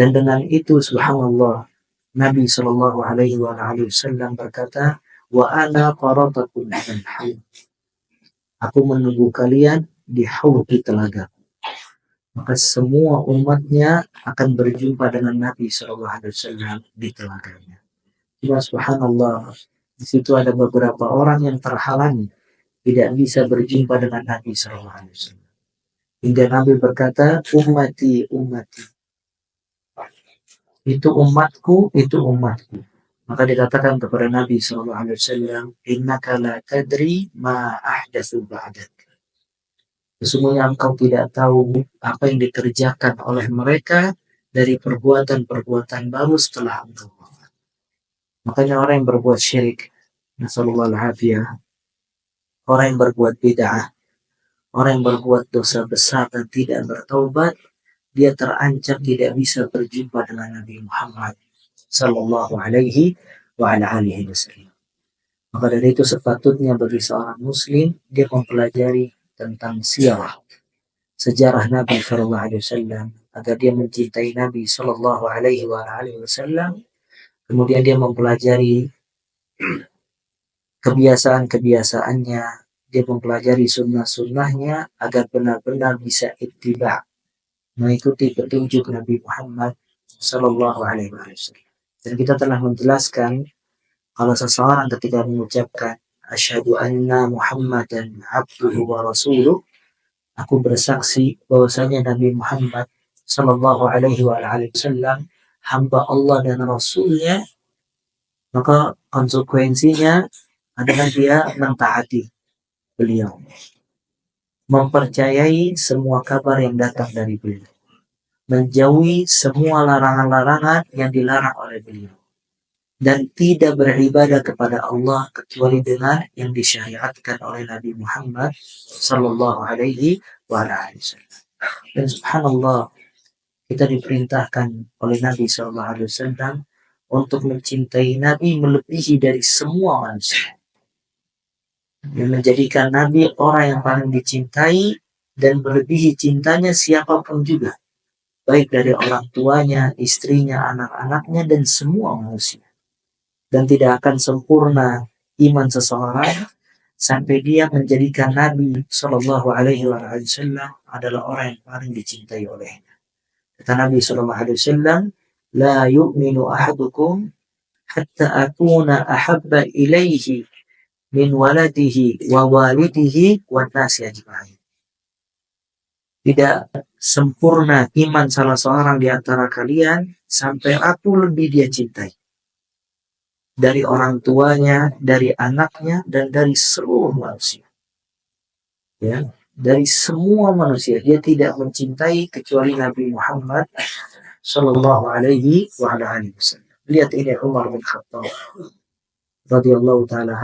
Dan dengan itu subhanallah, Nabi Shallallahu Alaihi Wasallam berkata, wa ana qaratakum alal haud. Aku menunggu kalian di haud, di telaga. Maka semua umatnya akan berjumpa dengan Nabi Shallallahu Alaihi Wasallam di telaganya. Cuma subhanallah, di situ ada beberapa orang yang terhalangi, tidak bisa berjumpa dengan Nabi Shallallahu Alaihi Wasallam. Hingga Nabi berkata, ummati, ummati. Itu umatku, itu umatku. Maka dikatakan kepada Nabi SAW, innaka la tadri ma ahdatsu ba'dak. Sesungguhnya engkau tidak tahu apa yang dikerjakan oleh mereka dari perbuatan-perbuatan baru setelah engkau wafat. Makanya orang yang berbuat syirik, nasallallahu alaihi, orang yang berbuat bid'ah, orang yang berbuat dosa besar dan tidak bertaubat, dia terancam tidak bisa berjumpa dengan Nabi Muhammad sallallahu alaihi wasallam. Maka dari itu sepatutnya bagi seorang muslim dia mempelajari tentang sirah, sejarah Nabi sallallahu alaihi wasallam, agar dia mencintai Nabi sallallahu alaihi wasallam. Kemudian dia mempelajari kebiasaan-kebiasaannya, dia mempelajari sunnah-sunnahnya agar benar-benar bisa ittiba', mengikuti petunjuk Nabi Muhammad sallallahu alaihi wasallam. Dan kita telah menjelaskan kalau seseorang ketika mengucapkan asyhadu anna Muhammadan abduhu wa rasuluh, aku bersaksi bahwasanya Nabi Muhammad sallallahu alaihi wasallam hamba Allah dan Rasulnya, maka konsekuensinya adalah dia mentaati beliau, mempercayai semua kabar yang datang dari beliau, menjauhi semua larangan-larangan yang dilarang oleh beliau, dan tidak beribadah kepada Allah kecuali dengan yang disyariatkan oleh Nabi Muhammad sallallahu alaihi wasallam. Dan subhanallah, kita diperintahkan oleh Nabi sallallahu alaihi wasallam untuk mencintai Nabi melebihi dari semua manusia, dan menjadikan Nabi orang yang paling dicintai dan melebihi cintanya siapapun juga, baik dari orang tuanya, istrinya, anak-anaknya, dan semua manusia. Dan tidak akan sempurna iman seseorang sampai dia menjadikan Nabi Shallallahu Alaihi Wasallam adalah orang yang paling dicintai olehnya. Kata Nabi Shallallahu Alaihi Wasallam, la yu'minu ahadukum hatta akuna ahabba ilaihi min waladihi wa walidihi wa nasi ajma'in. Tidak sempurna iman salah seorang di antara kalian sampai aku lebih dia cintai dari orang tuanya, dari anaknya, dan dari seluruh manusia. Ya, dari semua manusia dia tidak mencintai kecuali Nabi Muhammad sallallahu alaihi wasallam. Lihat ini Umar bin Khattab radhiyallahu taala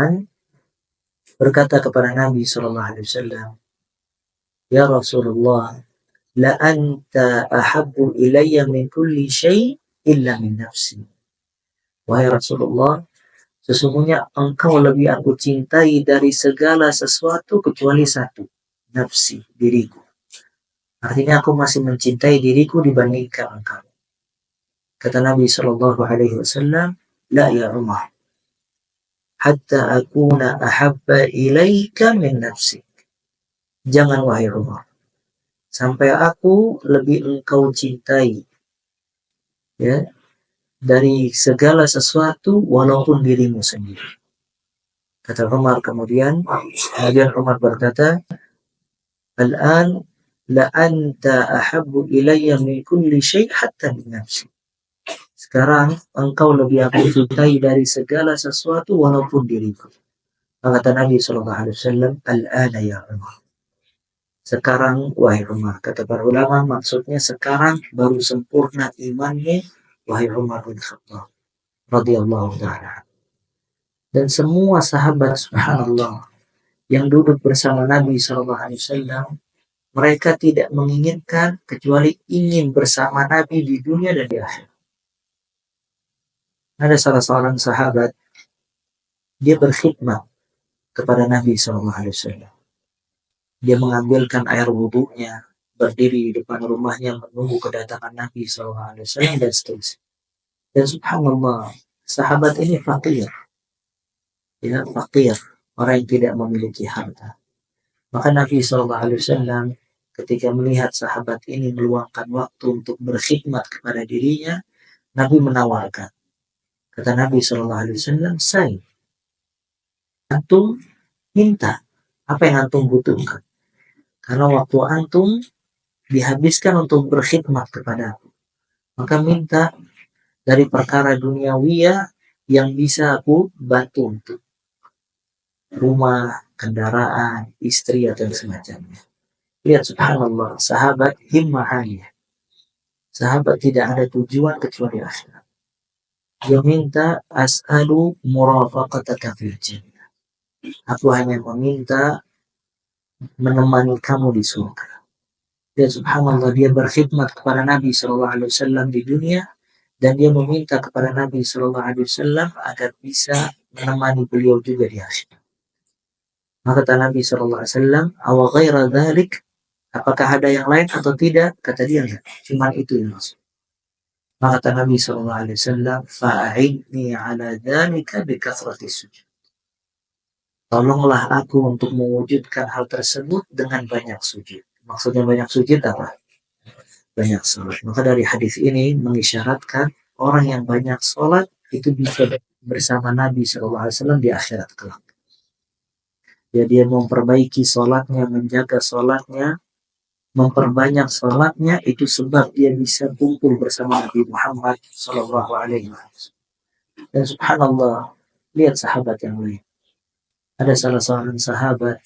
berkata kepada Nabi sallallahu alaihi wasallam, ya Rasulullah, la anta ahabbu ilayya min kulli syai' illa min nafsi. Wahai Rasulullah, sesungguhnya engkau lebih aku cintai dari segala sesuatu kecuali satu, nafsi, diriku. Artinya aku masih mencintai diriku dibandingkan engkau. Kata Nabi sallallahu alaihi wasallam, la ya Umar, hatta akuna ahabba ilaika min nafsi. Jangan wahai Umar, sampai aku lebih engkau cintai, ya, dari segala sesuatu walaupun dirimu sendiri. Kata Umar kemudian Umar berkata, al-an la anta ahabbu ilayya min kulli syai' hatta min nafsi. Sekarang engkau lebih aku cintai dari segala sesuatu walaupun diriku. Kata Nabi sallallahu alaihi wasallam, al-ana ya Umar. Sekarang wahai Umar. Kata para ulama maksudnya sekarang baru sempurna imannya wahai Umar bin Khattab radhiyallahu ta'ala. Dan semua sahabat subhanallah yang duduk bersama Nabi SAW, mereka tidak menginginkan kecuali ingin bersama Nabi di dunia dan di akhirat. Ada salah seorang sahabat, dia berkhidmat kepada Nabi SAW. Dia mengambilkan air wudhunya, berdiri di depan rumahnya menunggu kedatangan Nabi SAW dan seterusnya. Dan subhanallah, sahabat ini fakir, ya fakir, orang yang tidak memiliki harta. Maka Nabi SAW ketika melihat sahabat ini meluangkan waktu untuk berkhidmat kepada dirinya, Nabi menawarkan. Kata Nabi SAW, saya, antum minta apa yang antum butuhkan. Karena waktu antum dihabiskan untuk berkhidmat kepada aku. Maka minta dari perkara duniawiyah yang bisa aku bantu untuk rumah, kendaraan, istri atau semacamnya. Lihat subhanallah, sahabat himmahnya. Sahabat tidak ada tujuan kecuali akhirat. Dia minta as'alu murafaqataka fil jannah. Aku hanya meminta menemani kamu di surga. Dan subhanallah, dia berkhidmat kepada Nabi SAW di dunia, dan dia meminta kepada Nabi SAW agar bisa menemani beliau juga di akhirat. Maka kata Nabi SAW, awa ghaira dhalik, apakah ada yang lain atau tidak? Kata dia enggak, cuma itu yang maksud. Maka kata Nabi SAW, fa'aidni ala dhalika bikathrati sujud. Tolonglah aku untuk mewujudkan hal tersebut dengan banyak sujud. Maksudnya banyak sujud apa? Banyak sholat. Maka dari hadis ini mengisyaratkan orang yang banyak sholat itu bisa bersama Nabi SAW di akhirat kelak. Jadi dia memperbaiki sholatnya, menjaga sholatnya, memperbanyak sholatnya, itu sebab dia bisa kumpul bersama Nabi Muhammad SAW. Dan subhanallah, lihat sahabat yang lain. Ada salah seorang sahabat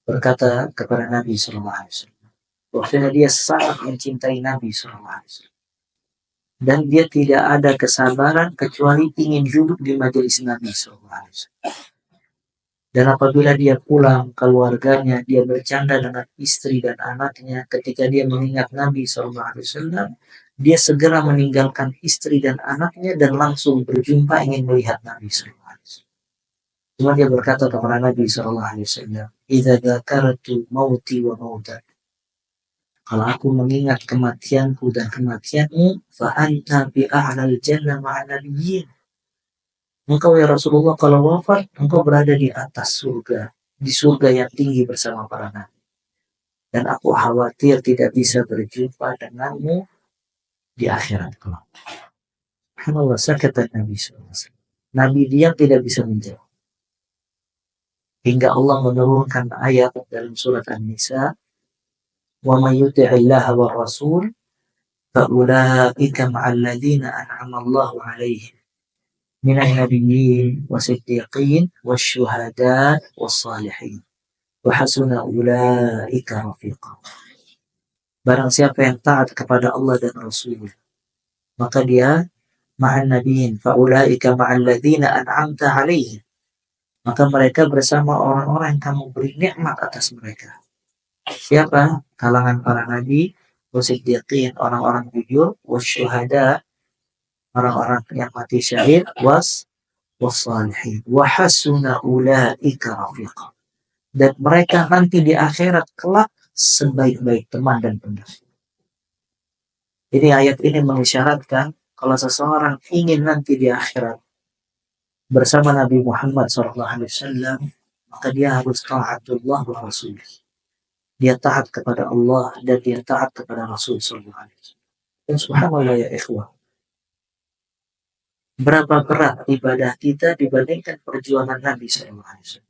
berkata kepada Nabi SAW, bahwasanya dia sangat mencintai Nabi SAW. Dan dia tidak ada kesabaran kecuali ingin duduk di majelis Nabi SAW. Dan apabila dia pulang keluarganya, dia bercanda dengan istri dan anaknya. Ketika dia mengingat Nabi SAW, dia segera meninggalkan istri dan anaknya dan langsung berjumpa ingin melihat Nabi SAW. Cuma dia berkata kepada Nabi SAW, "Idza dzakartu mauti wa mautak." Kalau aku mengingat kematianku dan kematianmu, fa anta bi a'lal jannah ma'an nabiyyin. Engkau ya Rasulullah kalau wafat, engkau berada di atas surga, di surga yang tinggi bersama para nabi. Dan aku khawatir tidak bisa berjumpa denganmu di akhirat kelak. Subhanallah, sakata Nabi SAW. Nabi diam tidak bisa menjawab. Hingga Allah menurunkan ayat dalam surat An-Nisa, wa may yuti'illaha wa rasul fa ulaika ma'al ladzina an'ama Allahu 'alaihim minan nabiyyin wasiddiqin wasyuhada wassalihin wa hasuna ulaika rafiqa. Barang siapa yang taat kepada Allah dan Rasul, maka dia ma'an nabiyyin, fa ulaika ma'al ladzina an'amta 'alaihim. Maka mereka bersama orang-orang yang kamu beri nikmat atas mereka. Siapa? Kalangan para nabi, wasiddiqin, orang-orang jujur, wasyuhada, orang-orang yang mati syahid, wassalihin, wa hasuna ulaika rafiqa. Dan mereka nanti di akhirat kelak sebaik-baik teman dan pendamping. Jadi ayat ini mengisyaratkan kalau seseorang ingin nanti di akhirat bersama Nabi Muhammad SAW, maka dia harus taatullah wa rasulih. Dia taat kepada Allah dan dia taat kepada Rasul SAW. Dan subhanallah ya ikhwah, berapa berat ibadah kita dibandingkan perjuangan Nabi SAW.